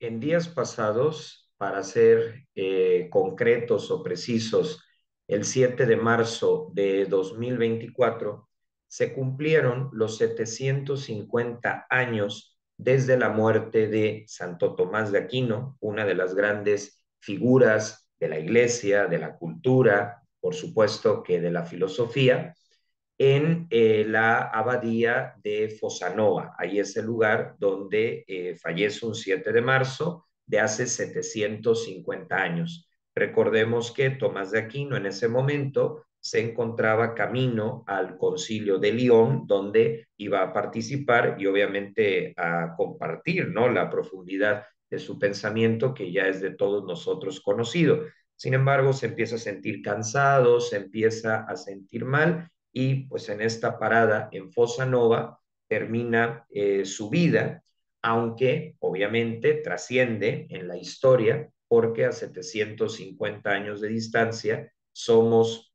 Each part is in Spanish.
En días pasados, para ser concretos o precisos, el 7 de marzo de 2024 se cumplieron los 750 años desde la muerte de Santo Tomás de Aquino, una de las grandes figuras de la iglesia, de la cultura, por supuesto que de la filosofía, en la abadía de Fossanova. Ahí es el lugar donde fallece un 7 de marzo de hace 750 años. Recordemos que Tomás de Aquino en ese momento se encontraba camino al concilio de León, donde iba a participar y obviamente a compartir, ¿no?, la profundidad de su pensamiento que ya es de todos nosotros conocido. Sin embargo, se empieza a sentir cansado, se empieza a sentir mal y pues en esta parada en Fossa Nova termina su vida, aunque obviamente trasciende en la historia porque a 750 años de distancia somos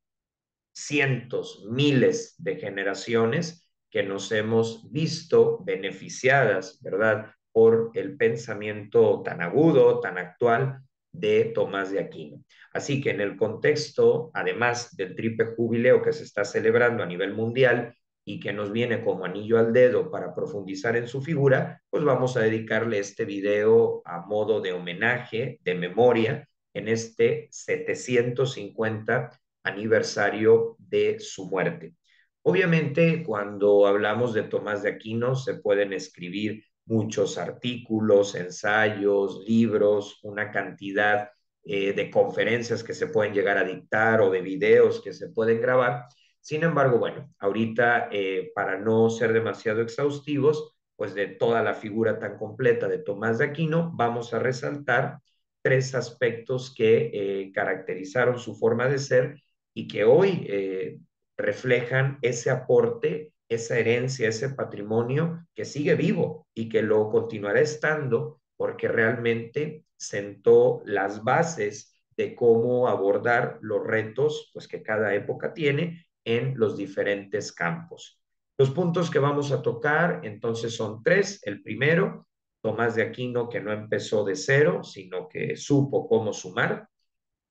cientos, miles de generaciones que nos hemos visto beneficiadas, ¿verdad?, por el pensamiento tan agudo, tan actual de Tomás de Aquino. Así que en el contexto, además del triple jubileo que se está celebrando a nivel mundial y que nos viene como anillo al dedo para profundizar en su figura, pues vamos a dedicarle este video a modo de homenaje, de memoria, en este 750 aniversario de su muerte. Obviamente, cuando hablamos de Tomás de Aquino, se pueden escribir muchos artículos, ensayos, libros, una cantidad de conferencias que se pueden llegar a dictar o de videos que se pueden grabar. Sin embargo, bueno, ahorita para no ser demasiado exhaustivos, pues de toda la figura tan completa de Tomás de Aquino, vamos a resaltar tres aspectos que caracterizaron su forma de ser y que hoy reflejan ese aporte, esa herencia, ese patrimonio que sigue vivo y que lo continuará estando porque realmente sentó las bases de cómo abordar los retos pues, que cada época tiene en los diferentes campos. Los puntos que vamos a tocar entonces son tres. El primero, Tomás de Aquino, que no empezó de cero, sino que supo cómo sumar.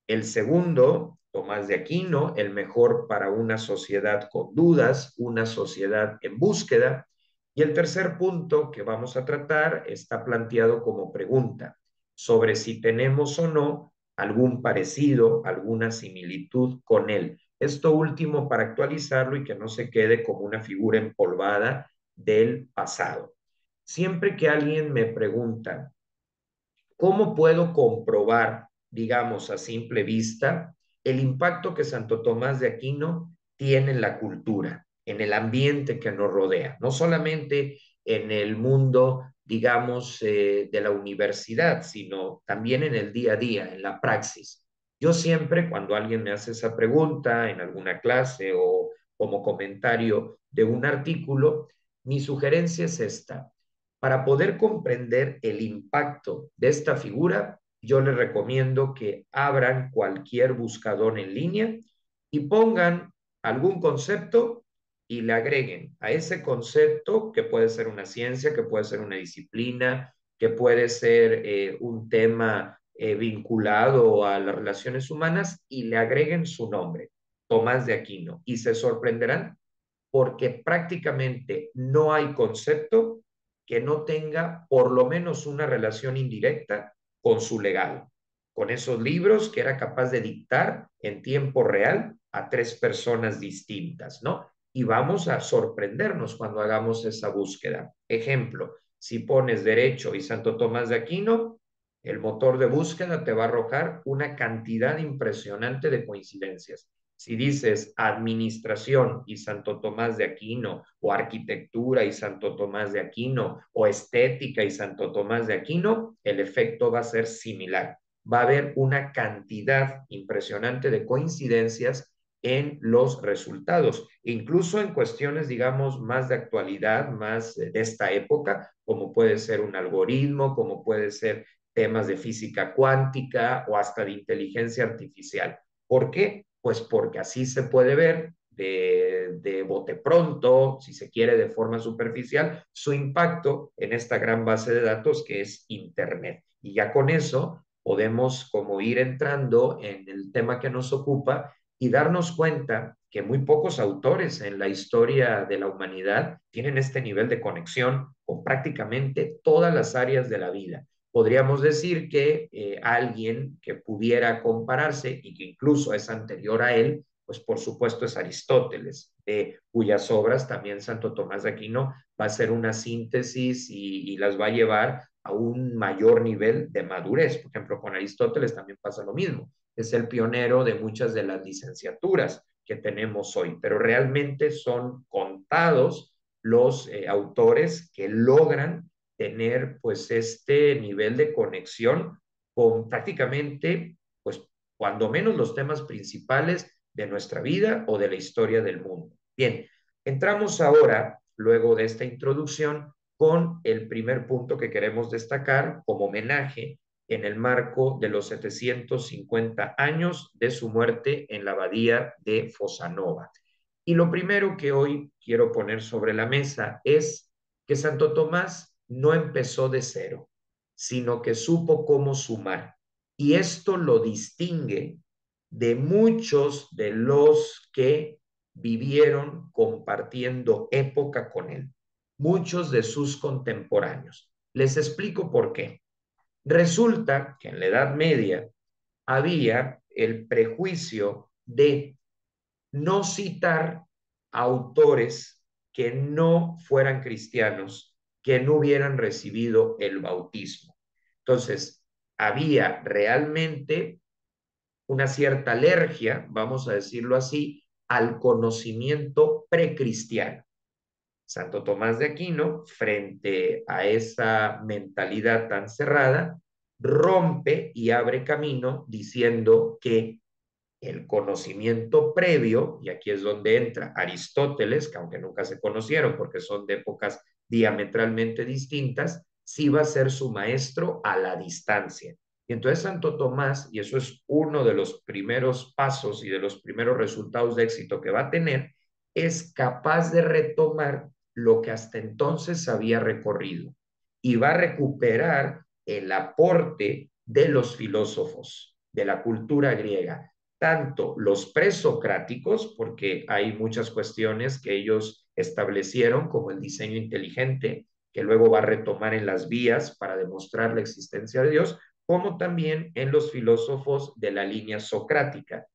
El segundo, Tomás de Aquino, el mejor para una sociedad con dudas, una sociedad en búsqueda. Y el tercer punto que vamos a tratar está planteado como pregunta sobre si tenemos o no algún parecido, alguna similitud con él. Esto último para actualizarlo y que no se quede como una figura empolvada del pasado. Siempre que alguien me pregunta, ¿cómo puedo comprobar, digamos, a simple vista, el impacto que Santo Tomás de Aquino tiene en la cultura, en el ambiente que nos rodea? No solamente en el mundo, digamos, de la universidad, sino también en el día a día, en la praxis. Yo siempre, cuando alguien me hace esa pregunta en alguna clase o como comentario de un artículo, mi sugerencia es esta: para poder comprender el impacto de esta figura, yo les recomiendo que abran cualquier buscador en línea y pongan algún concepto y le agreguen a ese concepto, que puede ser una ciencia, que puede ser una disciplina, que puede ser un tema vinculado a las relaciones humanas, y le agreguen su nombre, Tomás de Aquino, y se sorprenderán porque prácticamente no hay concepto que no tenga por lo menos una relación indirecta con su legado, con esos libros que era capaz de dictar en tiempo real a tres personas distintas, ¿no? Y vamos a sorprendernos cuando hagamos esa búsqueda. Ejemplo, si pones Derecho y Santo Tomás de Aquino, el motor de búsqueda te va a arrojar una cantidad impresionante de coincidencias. Si dices administración y Santo Tomás de Aquino, o arquitectura y Santo Tomás de Aquino, o estética y Santo Tomás de Aquino, el efecto va a ser similar. Va a haber una cantidad impresionante de coincidencias en los resultados, incluso en cuestiones, digamos, más de actualidad, más de esta época, como puede ser un algoritmo, como puede ser temas de física cuántica o hasta de inteligencia artificial. ¿Por qué? Pues porque así se puede ver de bote pronto, si se quiere, de forma superficial, su impacto en esta gran base de datos que es Internet. Y ya con eso podemos como ir entrando en el tema que nos ocupa y darnos cuenta que muy pocos autores en la historia de la humanidad tienen este nivel de conexión con prácticamente todas las áreas de la vida. Podríamos decir que alguien que pudiera compararse y que incluso es anterior a él, pues por supuesto es Aristóteles, de cuyas obras también Santo Tomás de Aquino va a hacer una síntesis y las va a llevar a un mayor nivel de madurez. Por ejemplo, con Aristóteles también pasa lo mismo. Es el pionero de muchas de las licenciaturas que tenemos hoy, pero realmente son contados los autores que logran tener pues este nivel de conexión con prácticamente pues cuando menos los temas principales de nuestra vida o de la historia del mundo. Bien, entramos ahora, luego de esta introducción, con el primer punto que queremos destacar como homenaje en el marco de los 750 años de su muerte en la abadía de Fossanova. Y lo primero que hoy quiero poner sobre la mesa es que Santo Tomás no empezó de cero, sino que supo cómo sumar. Y esto lo distingue de muchos de los que vivieron compartiendo época con él, muchos de sus contemporáneos. Les explico por qué. Resulta que en la Edad Media había el prejuicio de no citar autores que no fueran cristianos, que no hubieran recibido el bautismo. Entonces, había realmente una cierta alergia, vamos a decirlo así, al conocimiento precristiano. Santo Tomás de Aquino, frente a esa mentalidad tan cerrada, rompe y abre camino diciendo que el conocimiento previo, y aquí es donde entra Aristóteles, que aunque nunca se conocieron porque son de épocas diametralmente distintas, sí va a ser su maestro a la distancia. Y entonces Santo Tomás, y eso es uno de los primeros pasos y de los primeros resultados de éxito que va a tener, es capaz de retomar lo que hasta entonces había recorrido y va a recuperar el aporte de los filósofos de la cultura griega, tanto los presocráticos, porque hay muchas cuestiones que ellos establecieron, como el diseño inteligente, que luego va a retomar en las vías para demostrar la existencia de Dios, como también en los filósofos de la línea socrática,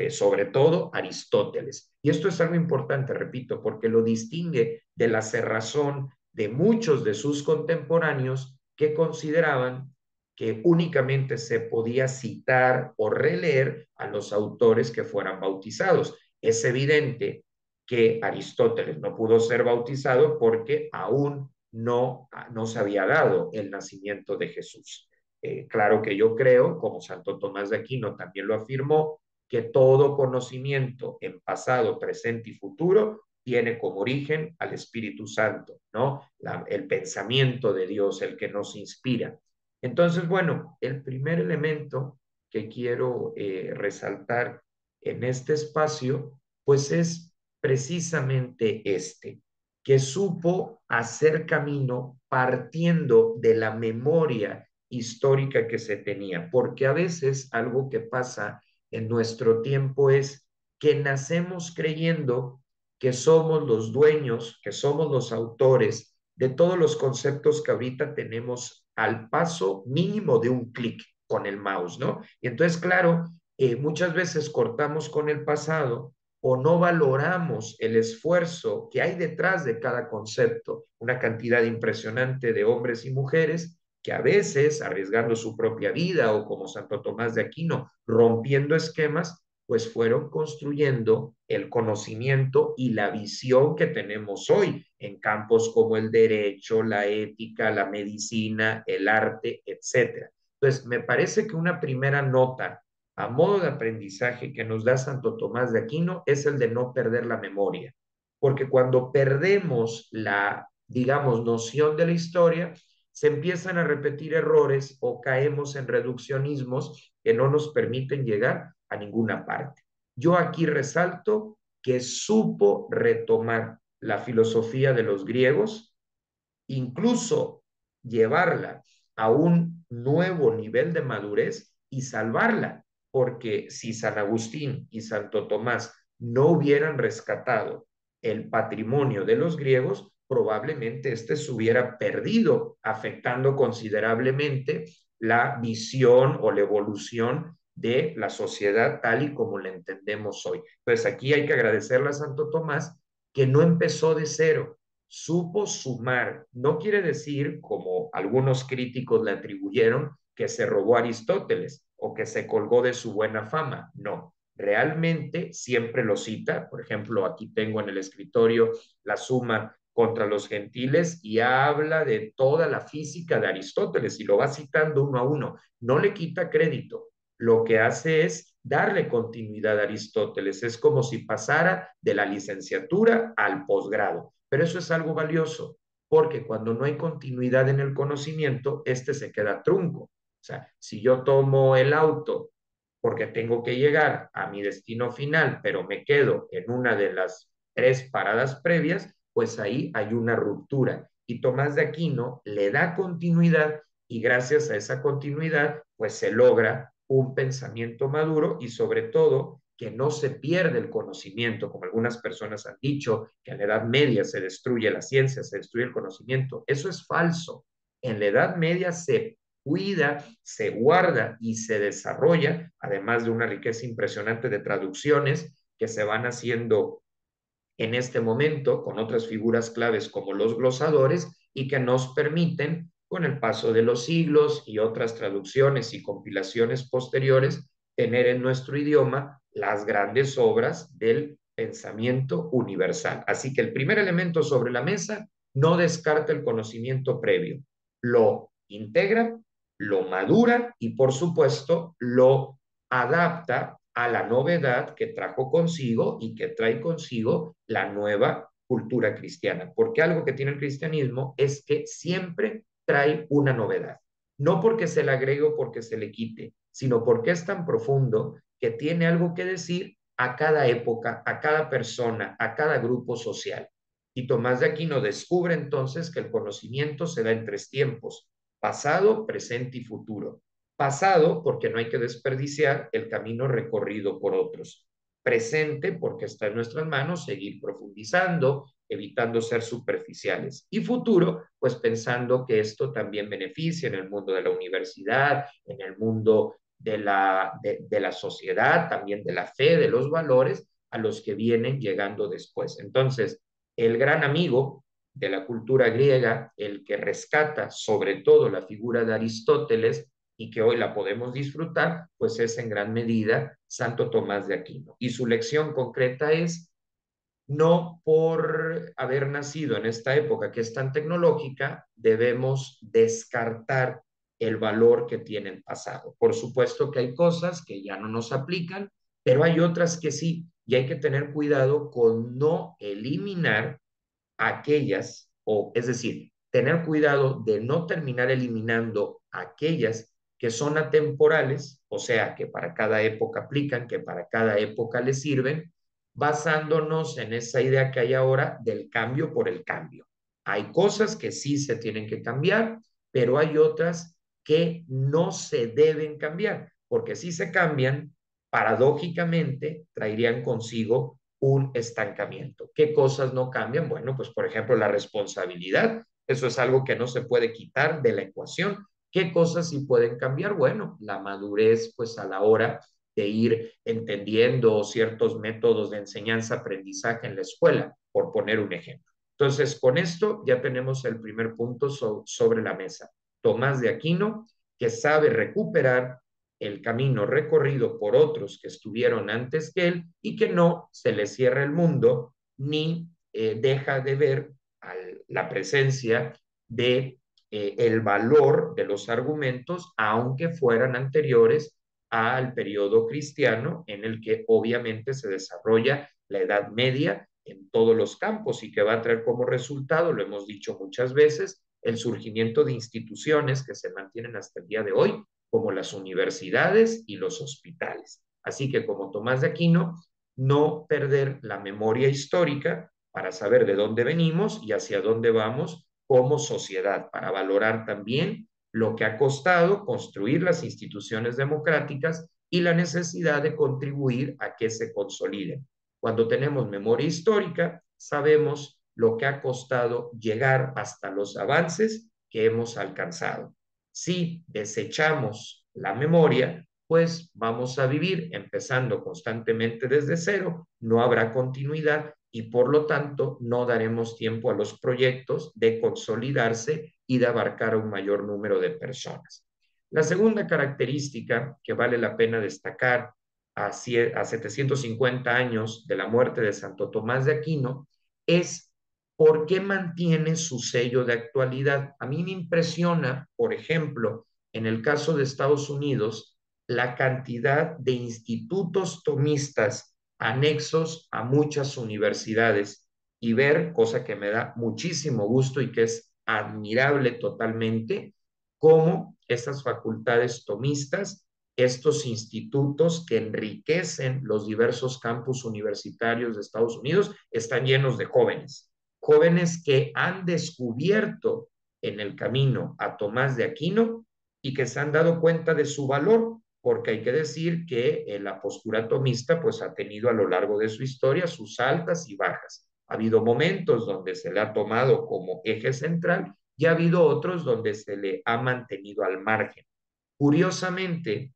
sobre todo Aristóteles. Y esto es algo importante, repito, porque lo distingue de la cerrazón de muchos de sus contemporáneos que consideraban que únicamente se podía citar o releer a los autores que fueran bautizados. Es evidente que Aristóteles no pudo ser bautizado porque aún no se había dado el nacimiento de Jesús. Claro que yo creo, como Santo Tomás de Aquino también lo afirmó, que todo conocimiento en pasado, presente y futuro tiene como origen al Espíritu Santo, ¿no? El pensamiento de Dios, el que nos inspira. Entonces, bueno, el primer elemento que quiero resaltar en este espacio, pues es precisamente este, que supo hacer camino partiendo de la memoria histórica que se tenía, porque a veces algo que pasa en nuestro tiempo es que nacemos creyendo que somos los dueños, que somos los autores de todos los conceptos que ahorita tenemos al paso mínimo de un clic con el mouse, ¿no? Y entonces, claro, muchas veces cortamos con el pasado o no valoramos el esfuerzo que hay detrás de cada concepto, una cantidad impresionante de hombres y mujeres que a veces, arriesgando su propia vida o como Santo Tomás de Aquino, rompiendo esquemas, pues fueron construyendo el conocimiento y la visión que tenemos hoy en campos como el derecho, la ética, la medicina, el arte, etcétera. Entonces, me parece que una primera nota a modo de aprendizaje que nos da Santo Tomás de Aquino es el de no perder la memoria, porque cuando perdemos la, digamos, noción de la historia, se empiezan a repetir errores o caemos en reduccionismos que no nos permiten llegar a ninguna parte. Yo aquí resalto que supo retomar la filosofía de los griegos, incluso llevarla a un nuevo nivel de madurez y salvarla, porque si San Agustín y Santo Tomás no hubieran rescatado el patrimonio de los griegos, probablemente este se hubiera perdido, afectando considerablemente la visión o la evolución de la sociedad tal y como la entendemos hoy. Entonces aquí hay que agradecerle a Santo Tomás que no empezó de cero, supo sumar. No quiere decir, como algunos críticos le atribuyeron, que se robó a Aristóteles o que se colgó de su buena fama. No, realmente siempre lo cita. Por ejemplo, aquí tengo en el escritorio la Suma contra los gentiles y habla de toda la física de Aristóteles y lo va citando uno a uno. No le quita crédito. Lo que hace es darle continuidad a Aristóteles. Es como si pasara de la licenciatura al posgrado. Pero eso es algo valioso, porque cuando no hay continuidad en el conocimiento, este se queda trunco. O sea, si yo tomo el auto porque tengo que llegar a mi destino final, pero me quedo en una de las tres paradas previas, pues ahí hay una ruptura. Y Tomás de Aquino le da continuidad y gracias a esa continuidad, pues se logra un pensamiento maduro y sobre todo que no se pierde el conocimiento, como algunas personas han dicho, que en la Edad Media se destruye la ciencia, se destruye el conocimiento. Eso es falso. En la Edad Media se cuida, se guarda y se desarrolla, además de una riqueza impresionante de traducciones que se van haciendo en este momento con otras figuras claves como los glosadores y que nos permiten, con el paso de los siglos y otras traducciones y compilaciones posteriores, tener en nuestro idioma las grandes obras del pensamiento universal. Así que el primer elemento sobre la mesa no descarta el conocimiento previo, lo integra, lo madura y por supuesto lo adapta a la novedad que trajo consigo y que trae consigo la nueva cultura cristiana. Porque algo que tiene el cristianismo es que siempre trae una novedad. No porque se le agregue o porque se le quite, sino porque es tan profundo que tiene algo que decir a cada época, a cada persona, a cada grupo social. Y Tomás de Aquino descubre entonces que el conocimiento se da en tres tiempos: pasado, presente y futuro. Pasado, porque no hay que desperdiciar el camino recorrido por otros. Presente, porque está en nuestras manos seguir profundizando, evitando ser superficiales. Y futuro, pues pensando que esto también beneficia en el mundo de la universidad, en el mundo de la sociedad, también de la fe, de los valores a los que vienen llegando después. Entonces, el gran amigo de la cultura griega, el que rescata sobre todo la figura de Aristóteles y que hoy la podemos disfrutar, pues es en gran medida Santo Tomás de Aquino. Y su lección concreta es: no por haber nacido en esta época que es tan tecnológica, debemos descartar el valor que tiene el pasado. Por supuesto que hay cosas que ya no nos aplican, pero hay otras que sí, y hay que tener cuidado con no eliminar aquellas, o es decir, tener cuidado de no terminar eliminando aquellas que son atemporales, o sea, que para cada época aplican, que para cada época les sirven, basándonos en esa idea que hay ahora del cambio por el cambio. Hay cosas que sí se tienen que cambiar, pero hay otras que no se deben cambiar, porque si se cambian, paradójicamente traerían consigo un estancamiento. ¿Qué cosas no cambian? Bueno, pues por ejemplo la responsabilidad, eso es algo que no se puede quitar de la ecuación. ¿Qué cosas sí pueden cambiar? Bueno, la madurez, pues a la hora de ir entendiendo ciertos métodos de enseñanza-aprendizaje en la escuela, por poner un ejemplo. Entonces, con esto ya tenemos el primer punto sobre la mesa. Tomás de Aquino, que sabe recuperar el camino recorrido por otros que estuvieron antes que él y que no se le cierra el mundo ni deja de ver la presencia de el valor de los argumentos, aunque fueran anteriores al periodo cristiano, en el que obviamente se desarrolla la Edad Media en todos los campos y que va a traer como resultado, lo hemos dicho muchas veces, el surgimiento de instituciones que se mantienen hasta el día de hoy, como las universidades y los hospitales. Así que como Tomás de Aquino, no perder la memoria histórica para saber de dónde venimos y hacia dónde vamos como sociedad, para valorar también lo que ha costado construir las instituciones democráticas y la necesidad de contribuir a que se consoliden. Cuando tenemos memoria histórica, sabemos lo que ha costado llegar hasta los avances que hemos alcanzado. Si desechamos la memoria, pues vamos a vivir empezando constantemente desde cero, no habrá continuidad y por lo tanto no daremos tiempo a los proyectos de consolidarse y de abarcar a un mayor número de personas. La segunda característica que vale la pena destacar a 750 años de la muerte de Santo Tomás de Aquino es por qué mantiene su sello de actualidad. A mí me impresiona, por ejemplo, en el caso de Estados Unidos, la cantidad de institutos tomistas anexos a muchas universidades y ver, cosa que me da muchísimo gusto y que es admirable totalmente, cómo estas facultades tomistas, estos institutos que enriquecen los diversos campus universitarios de Estados Unidos, están llenos de jóvenes, jóvenes que han descubierto en el camino a Tomás de Aquino y que se han dado cuenta de su valor, porque hay que decir que la postura tomista pues ha tenido a lo largo de su historia sus altas y bajas. Ha habido momentos donde se le ha tomado como eje central y ha habido otros donde se le ha mantenido al margen. Curiosamente,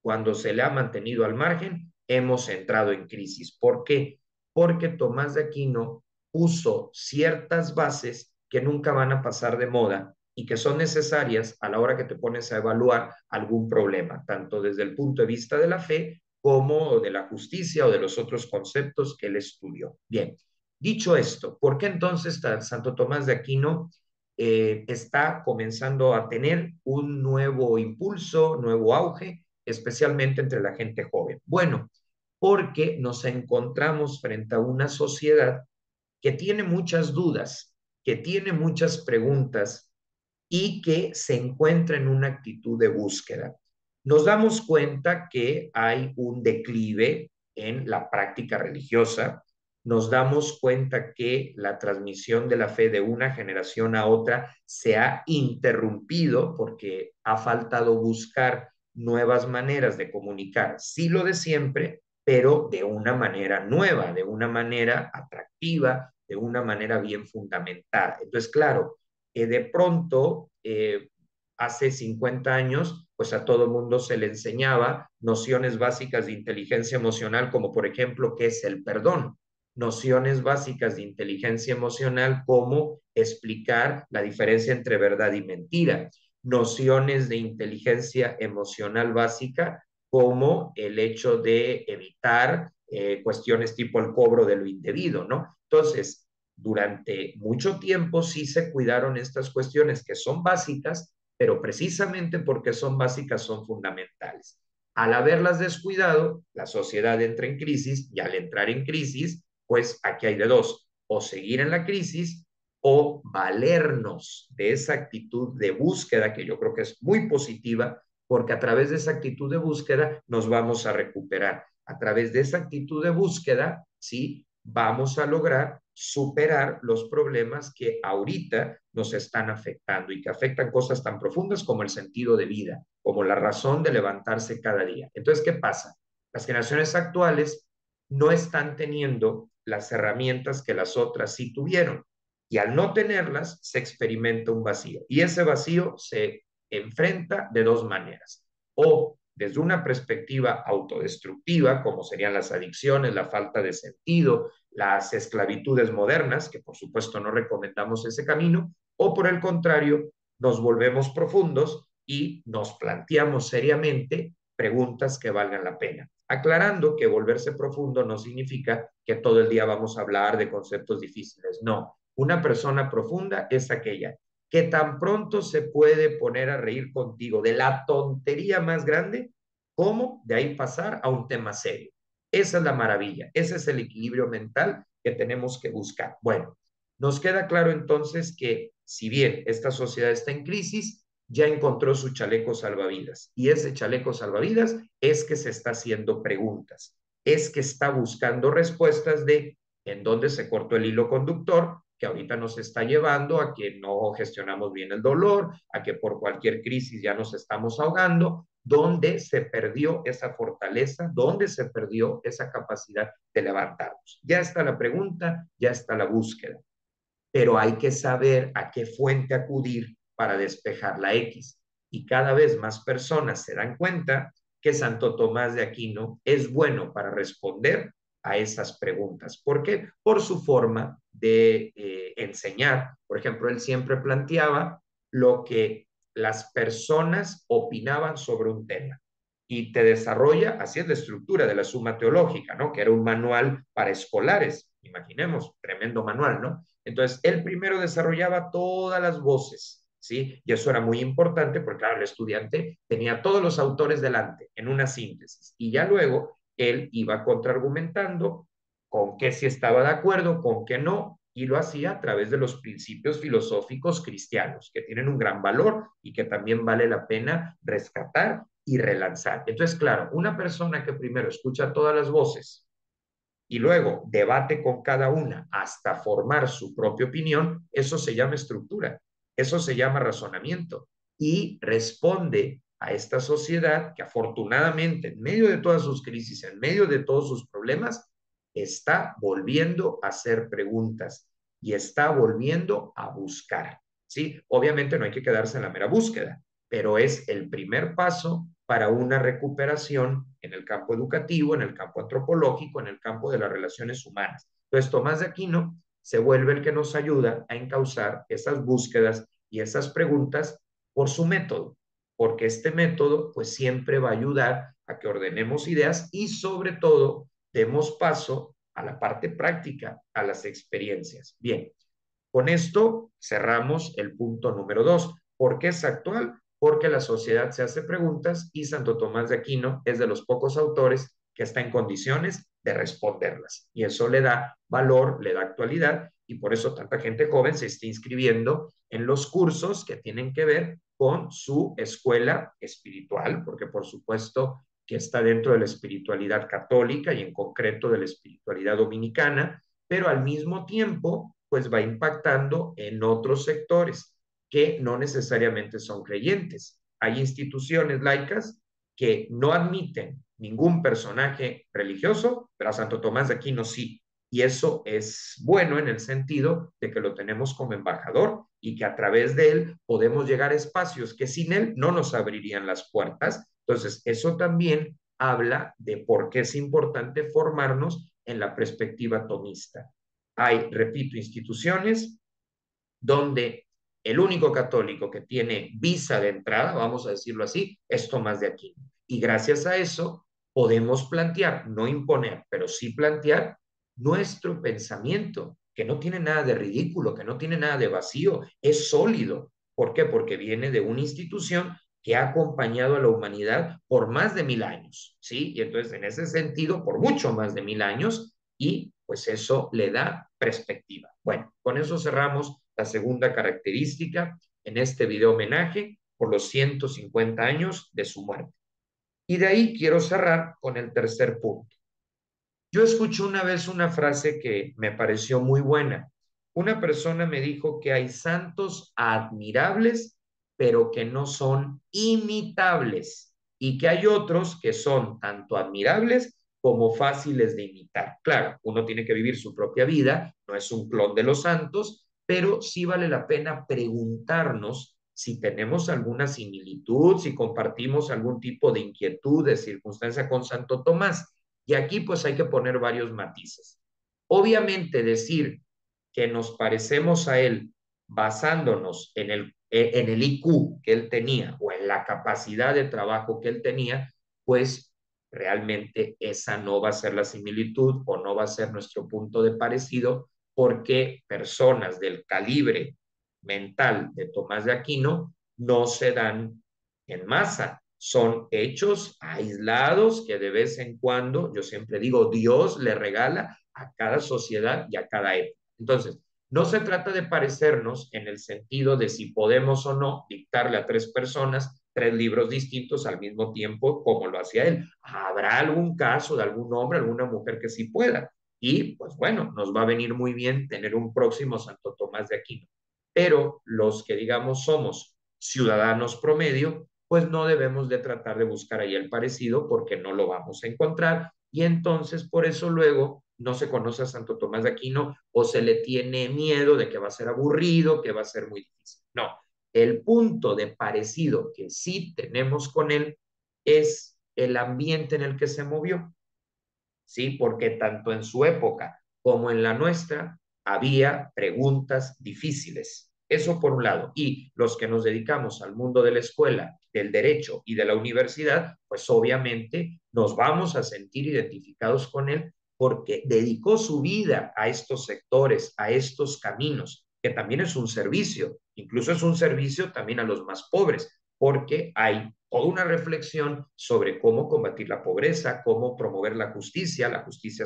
cuando se le ha mantenido al margen, hemos entrado en crisis. ¿Por qué? Porque Tomás de Aquino puso ciertas bases que nunca van a pasar de moda y que son necesarias a la hora que te pones a evaluar algún problema, tanto desde el punto de vista de la fe como de la justicia o de los otros conceptos que él estudió. Bien, dicho esto, ¿por qué entonces Santo Tomás de Aquino está comenzando a tener un nuevo impulso, nuevo auge, especialmente entre la gente joven? Bueno, porque nos encontramos frente a una sociedad que tiene muchas dudas, que tiene muchas preguntas y que se encuentra en una actitud de búsqueda. Nos damos cuenta que hay un declive en la práctica religiosa, nos damos cuenta que la transmisión de la fe de una generación a otra se ha interrumpido porque ha faltado buscar nuevas maneras de comunicar, sí lo de siempre, pero de una manera nueva, de una manera atractiva, de una manera bien fundamentada. Entonces, claro, de pronto, hace 50 años, pues a todo mundo se le enseñaba nociones básicas de inteligencia emocional, como por ejemplo, qué es el perdón, nociones básicas de inteligencia emocional, como explicar la diferencia entre verdad y mentira, nociones de inteligencia emocional básica, como el hecho de evitar cuestiones tipo el cobro de lo indebido, ¿no? Entonces, durante mucho tiempo sí se cuidaron estas cuestiones que son básicas, pero precisamente porque son básicas son fundamentales. Al haberlas descuidado, la sociedad entra en crisis y al entrar en crisis, pues aquí hay de dos, o seguir en la crisis o valernos de esa actitud de búsqueda que yo creo que es muy positiva, porque a través de esa actitud de búsqueda nos vamos a recuperar. A través de esa actitud de búsqueda, ¿sí? Vamos a lograr superar los problemas que ahorita nos están afectando y que afectan cosas tan profundas como el sentido de vida, como la razón de levantarse cada día. Entonces, ¿qué pasa? Las generaciones actuales no están teniendo las herramientas que las otras sí tuvieron y al no tenerlas se experimenta un vacío y ese vacío se enfrenta de dos maneras, o desde una perspectiva autodestructiva, como serían las adicciones, la falta de sentido, las esclavitudes modernas, que por supuesto no recomendamos ese camino, o por el contrario, nos volvemos profundos y nos planteamos seriamente preguntas que valgan la pena. Aclarando que volverse profundo no significa que todo el día vamos a hablar de conceptos difíciles, no. Una persona profunda es aquella que tan pronto se puede poner a reír contigo de la tontería más grande, como de ahí pasar a un tema serio. Esa es la maravilla, ese es el equilibrio mental que tenemos que buscar. Bueno, nos queda claro entonces que si bien esta sociedad está en crisis, ya encontró su chaleco salvavidas y ese chaleco salvavidas es que se está haciendo preguntas. es que está buscando respuestas de en dónde se cortó el hilo conductor, que ahorita nos está llevando a que no gestionamos bien el dolor, a que por cualquier crisis ya nos estamos ahogando, dónde se perdió esa fortaleza, dónde se perdió esa capacidad de levantarnos. Ya está la pregunta, ya está la búsqueda, pero hay que saber a qué fuente acudir para despejar la X. Y cada vez más personas se dan cuenta que Santo Tomás de Aquino es bueno para responder a esas preguntas. ¿Por qué? Por su forma de enseñar. Por ejemplo, él siempre planteaba lo que las personas opinaban sobre un tema y te desarrolla, así es la estructura de la Suma Teológica, ¿no? Que era un manual para escolares, imaginemos, tremendo manual, ¿no? Entonces, él primero desarrollaba todas las voces, ¿sí? Y eso era muy importante porque, claro, el estudiante tenía todos los autores delante en una síntesis y ya luego él iba contraargumentando con qué sí estaba de acuerdo, con qué no, y lo hacía a través de los principios filosóficos cristianos, que tienen un gran valor y que también vale la pena rescatar y relanzar. Entonces, claro, una persona que primero escucha todas las voces y luego debate con cada una hasta formar su propia opinión, eso se llama estructura, eso se llama razonamiento y responde a esta sociedad que afortunadamente en medio de todas sus crisis, en medio de todos sus problemas, está volviendo a hacer preguntas y está volviendo a buscar. ¿Sí? Obviamente no hay que quedarse en la mera búsqueda, pero es el primer paso para una recuperación en el campo educativo, en el campo antropológico, en el campo de las relaciones humanas. Entonces, Tomás de Aquino se vuelve el que nos ayuda a encauzar esas búsquedas y esas preguntas por su método, porque este método pues siempre va a ayudar a que ordenemos ideas y sobre todo demos paso a la parte práctica, a las experiencias. Bien, con esto cerramos el punto número 2. ¿Por qué es actual? Porque la sociedad se hace preguntas y Santo Tomás de Aquino es de los pocos autores que está en condiciones de responderlas. Y eso le da valor, le da actualidad y por eso tanta gente joven se está inscribiendo en los cursos que tienen que ver con su escuela espiritual, porque por supuesto que está dentro de la espiritualidad católica y en concreto de la espiritualidad dominicana, pero al mismo tiempo pues va impactando en otros sectores que no necesariamente son creyentes. Hay instituciones laicas que no admiten ningún personaje religioso, pero a Santo Tomás de Aquino sí. Y eso es bueno en el sentido de que lo tenemos como embajador y que a través de él podemos llegar a espacios que sin él no nos abrirían las puertas. Entonces, eso también habla de por qué es importante formarnos en la perspectiva tomista. Hay, repito, instituciones donde el único católico que tiene visa de entrada, vamos a decirlo así, es Tomás de Aquino. Y gracias a eso podemos plantear, no imponer, pero sí plantear nuestro pensamiento, que no tiene nada de ridículo, que no tiene nada de vacío, es sólido. ¿Por qué? Porque viene de una institución que ha acompañado a la humanidad por más de 1000 años, ¿sí? Y entonces, en ese sentido, por mucho más de 1000 años, y pues eso le da perspectiva. Bueno, con eso cerramos la segunda característica en este video homenaje por los 150 años de su muerte. Y de ahí quiero cerrar con el tercer punto. Yo escuché una vez una frase que me pareció muy buena. Una persona me dijo que hay santos admirables, pero que no son imitables, y que hay otros que son tanto admirables como fáciles de imitar. Claro, uno tiene que vivir su propia vida, no es un clon de los santos, pero sí vale la pena preguntarnos si tenemos alguna similitud, si compartimos algún tipo de inquietud, de circunstancia con Santo Tomás. Y aquí pues hay que poner varios matices. Obviamente decir que nos parecemos a él basándonos en el IQ que él tenía o en la capacidad de trabajo que él tenía, pues realmente esa no va a ser la similitud o no va a ser nuestro punto de parecido, porque personas del calibre mental de Tomás de Aquino no se dan en masa, son hechos aislados que de vez en cuando, yo siempre digo, Dios le regala a cada sociedad y a cada época. Entonces, no se trata de parecernos en el sentido de si podemos o no dictarle a tres personas tres libros distintos al mismo tiempo como lo hacía él. ¿Habrá algún caso de algún hombre, alguna mujer que sí pueda? Y pues bueno, nos va a venir muy bien tener un próximo Santo Tomás de Aquino. Pero los que digamos somos ciudadanos promedio, pues no debemos de tratar de buscar ahí el parecido porque no lo vamos a encontrar y entonces por eso luego no se conoce a Santo Tomás de Aquino o se le tiene miedo de que va a ser aburrido, que va a ser muy difícil. No, el punto de parecido que sí tenemos con él es el ambiente en el que se movió. ¿Sí? Porque tanto en su época como en la nuestra había preguntas difíciles. Eso por un lado. Y los que nos dedicamos al mundo de la escuela, del derecho y de la universidad, pues obviamente nos vamos a sentir identificados con él porque dedicó su vida a estos sectores, a estos caminos, que también es un servicio, incluso es un servicio también a los más pobres, porque hay toda una reflexión sobre cómo combatir la pobreza, cómo promover la justicia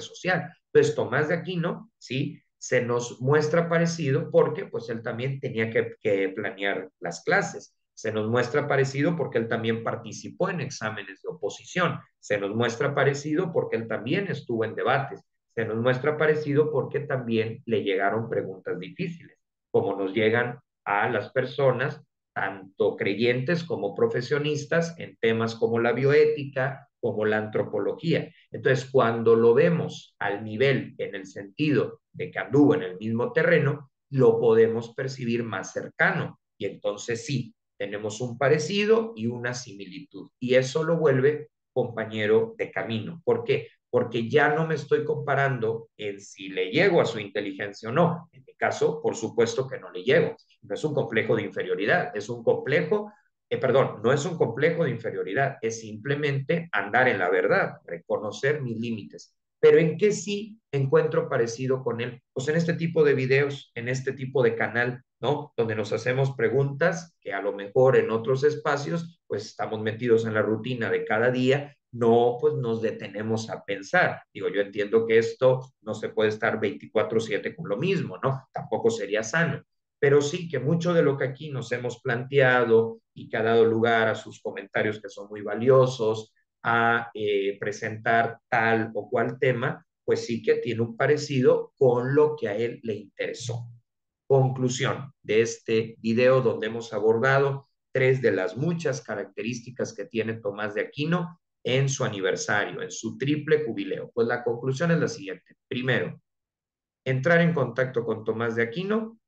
social. Pues Tomás de Aquino, ¿sí? Se nos muestra parecido porque pues él también tenía que planear las clases. Se nos muestra parecido porque él también participó en exámenes de oposición. Se nos muestra parecido porque él también estuvo en debates. Se nos muestra parecido porque también le llegaron preguntas difíciles, como nos llegan a las personas tanto creyentes como profesionistas en temas como la bioética, como la antropología. Entonces, cuando lo vemos al nivel, en el sentido de que anduvo en el mismo terreno, lo podemos percibir más cercano. Y entonces sí, tenemos un parecido y una similitud. Y eso lo vuelve compañero de camino. ¿Por qué? Porque ya no me estoy comparando en si le llego a su inteligencia o no. En mi caso, por supuesto que no le llego. No es un complejo de inferioridad, es un complejo, perdón, no es un complejo de inferioridad, es simplemente andar en la verdad, reconocer mis límites. Pero ¿en qué sí encuentro parecido con él? Pues en este tipo de videos, en este tipo de canal, ¿no? Donde nos hacemos preguntas que a lo mejor en otros espacios, pues estamos metidos en la rutina de cada día, no, pues nos detenemos a pensar. Digo, yo entiendo que esto no se puede estar 24/7 con lo mismo, ¿no? Tampoco sería sano, pero sí que mucho de lo que aquí nos hemos planteado y que ha dado lugar a sus comentarios que son muy valiosos, a presentar tal o cual tema, pues sí que tiene un parecido con lo que a él le interesó. Conclusión de este video donde hemos abordado tres de las muchas características que tiene Tomás de Aquino en su aniversario, en su triple jubileo. Pues la conclusión es la siguiente. Primero, entrar en contacto con Tomás de Aquino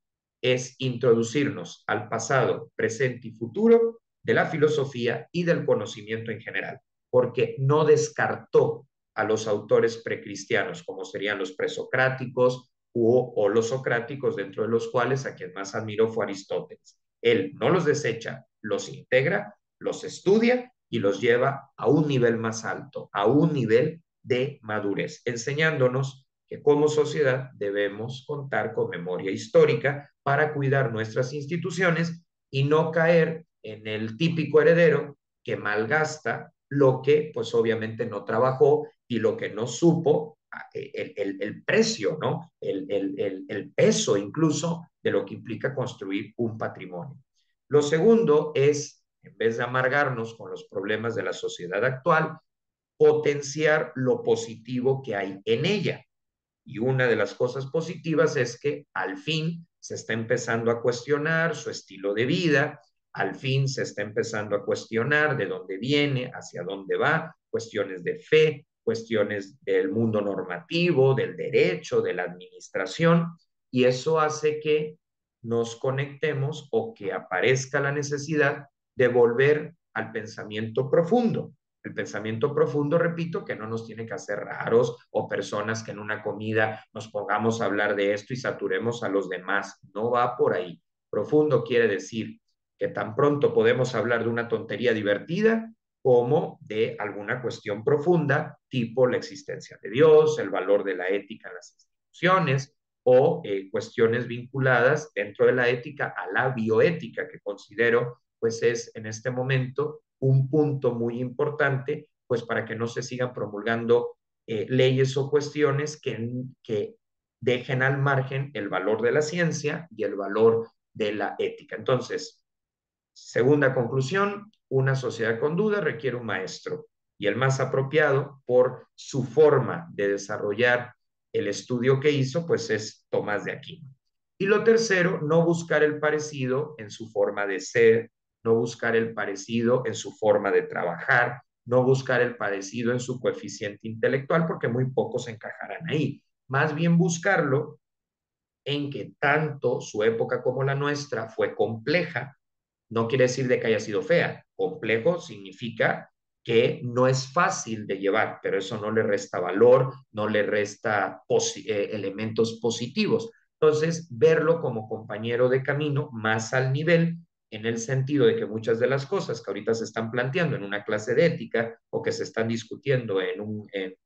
es introducirnos al pasado, presente y futuro de la filosofía y del conocimiento en general, porque no descartó a los autores precristianos, como serían los presocráticos o los socráticos, dentro de los cuales a quien más admiró fue Aristóteles. Él no los desecha, los integra, los estudia y los lleva a un nivel más alto, a un nivel de madurez, enseñándonos que como sociedad debemos contar con memoria histórica para cuidar nuestras instituciones y no caer en el típico heredero que malgasta lo que pues obviamente no trabajó y lo que no supo el precio, ¿no? El peso incluso de lo que implica construir un patrimonio. Lo segundo es, en vez de amargarnos con los problemas de la sociedad actual, potenciar lo positivo que hay en ella. Y una de las cosas positivas es que al fin se está empezando a cuestionar su estilo de vida, al fin se está empezando a cuestionar de dónde viene, hacia dónde va, cuestiones de fe, cuestiones del mundo normativo, del derecho, de la administración, y eso hace que nos conectemos o que aparezca la necesidad de volver al pensamiento profundo. El pensamiento profundo, repito, que no nos tiene que hacer raros o personas que en una comida nos pongamos a hablar de esto y saturemos a los demás. No va por ahí. Profundo quiere decir que tan pronto podemos hablar de una tontería divertida como de alguna cuestión profunda, tipo la existencia de Dios, el valor de la ética en las instituciones o cuestiones vinculadas dentro de la ética a la bioética, que considero pues es en este momento un punto muy importante, pues para que no se sigan promulgando leyes o cuestiones que dejen al margen el valor de la ciencia y el valor de la ética. Entonces, segunda conclusión, una sociedad con duda requiere un maestro y el más apropiado por su forma de desarrollar el estudio que hizo, pues es Tomás de Aquino. Y lo tercero, no buscar el parecido en su forma de ser, no buscar el parecido en su forma de trabajar, no buscar el parecido en su coeficiente intelectual, porque muy pocos encajarán ahí. Más bien buscarlo en que tanto su época como la nuestra fue compleja, no quiere decir de que haya sido fea. Complejo significa que no es fácil de llevar, pero eso no le resta valor, no le resta elementos positivos. Entonces, verlo como compañero de camino más al nivel, en el sentido de que muchas de las cosas que ahorita se están planteando en una clase de ética o que se están discutiendo en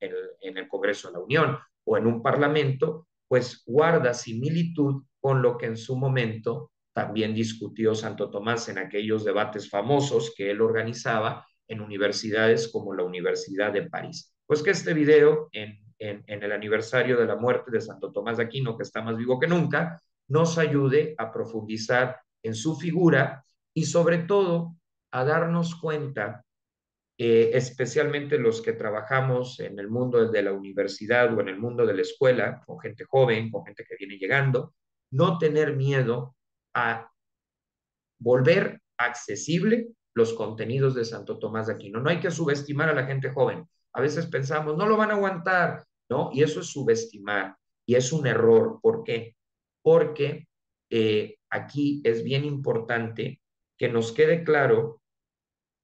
el Congreso de la Unión o en un parlamento, pues guarda similitud con lo que en su momento también discutió Santo Tomás en aquellos debates famosos que él organizaba en universidades como la Universidad de París. Pues que este video, en el aniversario de la muerte de Santo Tomás de Aquino, que está más vivo que nunca, nos ayude a profundizar en su figura y sobre todo a darnos cuenta, especialmente los que trabajamos en el mundo de la universidad o en el mundo de la escuela, con gente joven, con gente que viene llegando, no tener miedo a volver accesible los contenidos de Santo Tomás de Aquino. No hay que subestimar a la gente joven. A veces pensamos, no lo van a aguantar, ¿no? Y eso es subestimar y es un error. ¿Por qué? Porque aquí es bien importante que nos quede claro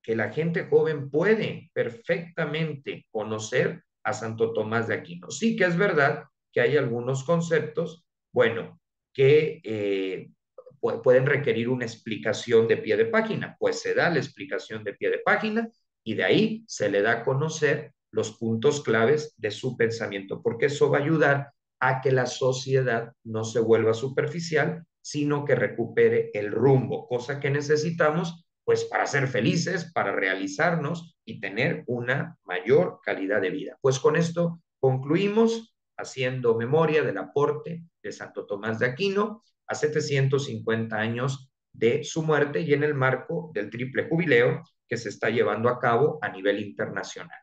que la gente joven puede perfectamente conocer a Santo Tomás de Aquino. Sí que es verdad que hay algunos conceptos, bueno, que pueden requerir una explicación de pie de página, pues se da la explicación de pie de página y de ahí se le da a conocer los puntos claves de su pensamiento, porque eso va a ayudar a que la sociedad no se vuelva superficial, sino que recupere el rumbo, cosa que necesitamos pues para ser felices, para realizarnos y tener una mayor calidad de vida. Pues con esto concluimos haciendo memoria del aporte de Santo Tomás de Aquino a 750 años de su muerte y en el marco del triple jubileo que se está llevando a cabo a nivel internacional.